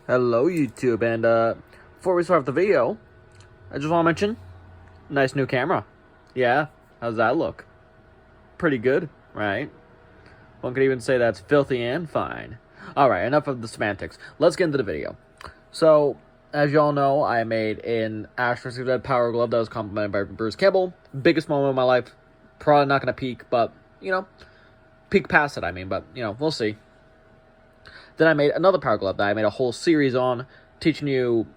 Hello YouTube, and before we start the video, I just want to mention, nice new camera. Yeah, how's that look? Pretty good, right? One could even say that's filthy and fine. Alright, enough of the semantics. Let's get into the video. So, as y'all know, I made an Ash vs. Red Power Glove that was complimented by Bruce Campbell. Biggest moment of my life. Probably not going to peak, but, peak past it, but, we'll see. Then I made another Power Glove that I made a whole series on, teaching you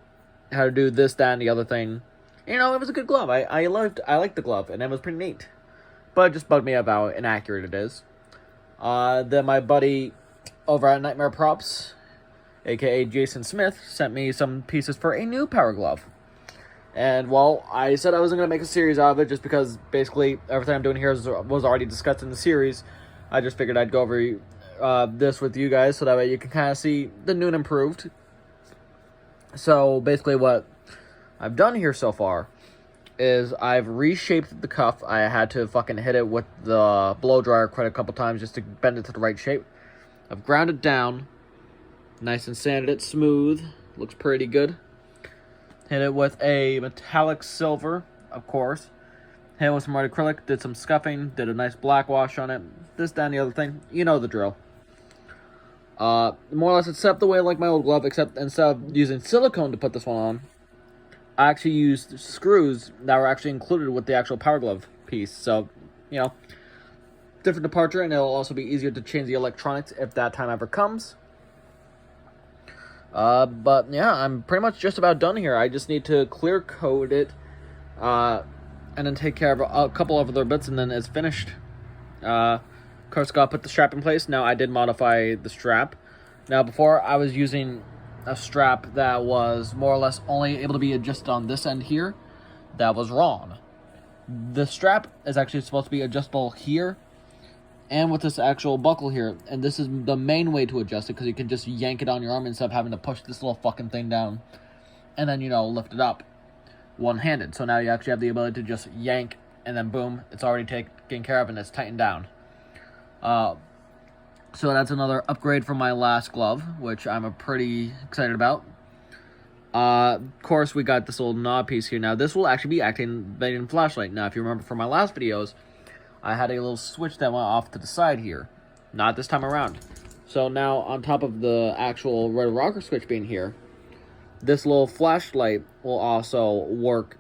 how to do this, that, and the other thing. It was a good glove. I liked the glove, and it was pretty neat. But it just bugged me about how inaccurate it is. Then my buddy over at Nightmare Props, aka Jason Smith, sent me some pieces for a new Power Glove. And, well, I said I wasn't going to make a series out of it just because, basically, everything I'm doing here was already discussed in the series. I just figured I'd go over this with you guys so that way you can kind of see the new and improved. So basically what I've done here so far is I've reshaped the cuff. I had to fucking hit it with the blow dryer quite a couple times just to bend it to the right shape. I've ground it down, nice and sanded it smooth. Looks pretty good. Hit it with a metallic silver, of course. Hit it with some red acrylic, did some scuffing, did a nice black wash on it. This, that, and the other thing. You know the drill. More or less it's set up the way like my old glove, except instead of using silicone to put this one on, I actually used screws that were actually included with the actual Power Glove piece. So, different departure, and it'll also be easier to change the electronics if that time ever comes. But yeah, I'm pretty much just about done here. I just need to clear coat it, and then take care of a couple of other bits, and then it's finished. Of course, got to put the strap in place. Now, I did modify the strap. Now, before, I was using a strap that was more or less only able to be adjusted on this end here. That was wrong. The strap is actually supposed to be adjustable here and with this actual buckle here. And this is the main way to adjust it because you can just yank it on your arm instead of having to push this little fucking thing down and then, lift it up one-handed. So now you actually have the ability to just yank and then boom, it's already taken care of and it's tightened down. So that's another upgrade from my last glove, which I'm pretty excited about. Of course, we got this little knob piece here. Now, this will actually be activating flashlight. Now, if you remember from my last videos, I had a little switch that went off to the side here. Not this time around. So now, on top of the actual red rocker switch being here, this little flashlight will also work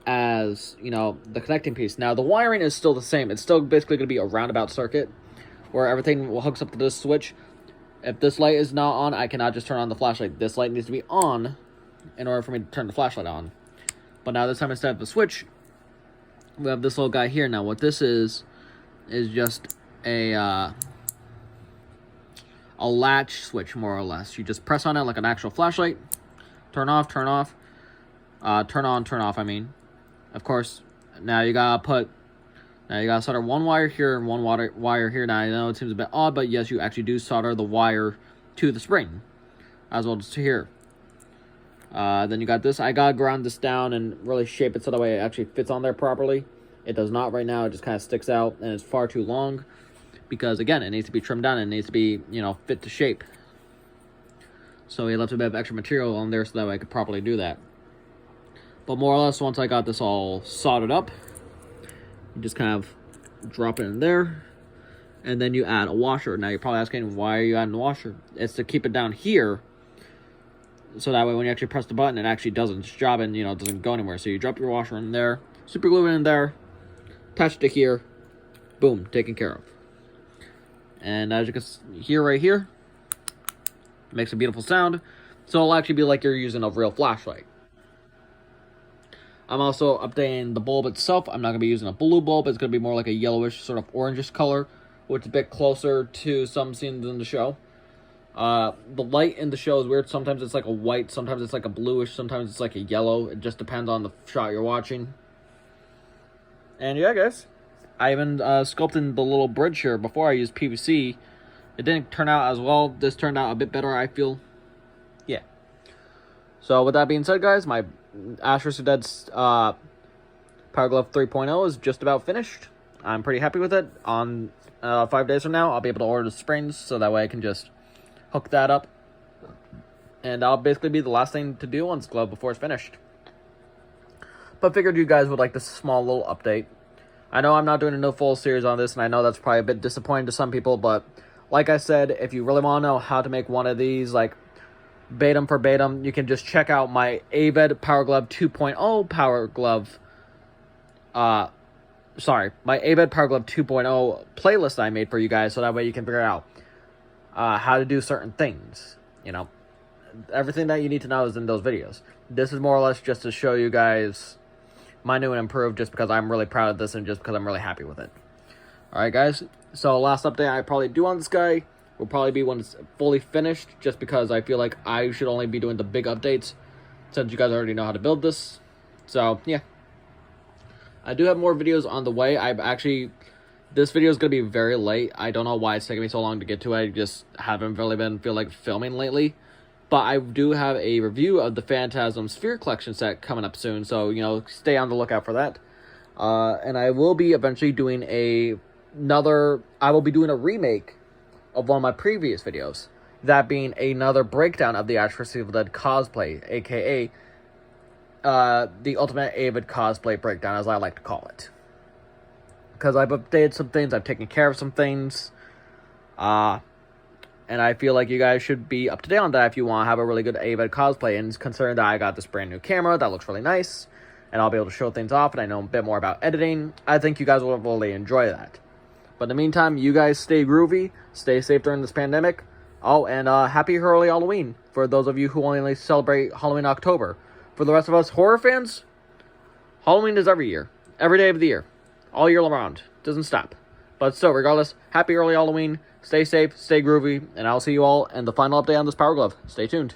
as, the connecting piece. Now, the wiring is still the same. It's still basically going to be a roundabout circuit where everything hooks up to this switch. If this light is not on, I cannot just turn on the flashlight. This light needs to be on in order for me to turn the flashlight on. But now this time, instead of the switch, we have this little guy here. Now, what this is just a latch switch, more or less. You just press on it like an actual flashlight. Turn off, turn off. Turn on, turn off, Of course, now you gotta solder one wire here and one wire here. Now, I know it seems a bit odd, but yes, you actually do solder the wire to the spring, as well as to here. Then you got this. I gotta ground this down and really shape it so that way it actually fits on there properly. It does not right now. It just kind of sticks out, and it's far too long because, again, it needs to be trimmed down and it needs to be, fit to shape. So he left a bit of extra material on there so that way I could properly do that. But more or less, once I got this all soldered up, you just kind of drop it in there, and then you add a washer. Now, you're probably asking, why are you adding a washer? It's to keep it down here, so that way when you actually press the button, it actually does its job and, it doesn't go anywhere. So you drop your washer in there, super glue it in there, attach it to here, boom, taken care of. And as you can hear right here, it makes a beautiful sound. So it'll actually be like you're using a real flashlight. I'm also updating the bulb itself. I'm not going to be using a blue bulb. It's going to be more like a yellowish, sort of orangish color, which is a bit closer to some scenes in the show. The light in the show is weird. Sometimes it's like a white, sometimes it's like a bluish, sometimes it's like a yellow. It just depends on the shot you're watching. And yeah, guys, I even sculpted the little bridge here before I used PVC. It didn't turn out as well. This turned out a bit better, I feel. Yeah. So with that being said, guys, my Ash vs. Dead's Power Glove 3.0 is just about finished. I'm pretty happy with it. On 5 days from now, I'll be able to order the springs, so that way I can just hook that up And that'll basically be the last thing to do on this glove before it's finished. But figured you guys would like this small little update. I know I'm not doing a no full series on this, and I know that's probably a bit disappointing to some people, but like I said, if you really want to know how to make one of these, like, Batum for Batum, you can just check out my Avid Power Glove 2.0 Power Glove, my Avid Power Glove 2.0 playlist I made for you guys, so that way you can figure out how to do certain things, you know. Everything that you need to know is in those videos. This is more or less just to show you guys my new and improved, just because I'm really proud of this and just because I'm really happy with it. Alright guys, so last update I probably do on this guy will probably be when it's fully finished, just because I feel like I should only be doing the big updates since you guys already know how to build this. So yeah, I do have more videos on the way. This video is going to be very late. I don't know why it's taking me so long to get to it. I just haven't really feel like filming lately. But I do have a review of the Phantasm Sphere Collection set coming up soon, so, you know, stay on the lookout for that. And I will be eventually doing a remake of one of my previous videos. That being another breakdown of the Ash vs. Evil Dead cosplay, aka the Ultimate Avid Cosplay Breakdown, as I like to call it. Because I've updated some things, I've taken care of some things, and I feel like you guys should be up to date on that if you want to have a really good Avid cosplay. And considering that I got this brand new camera that looks really nice, and I'll be able to show things off, and I know a bit more about editing, I think you guys will really enjoy that. But in the meantime, you guys stay groovy, stay safe during this pandemic. Oh, and happy early Halloween for those of you who only celebrate Halloween in October. For the rest of us horror fans, Halloween is every year, every day of the year, all year round, doesn't stop. But still, regardless, happy early Halloween. Stay safe, stay groovy, and I'll see you all in the final update on this Power Glove. Stay tuned.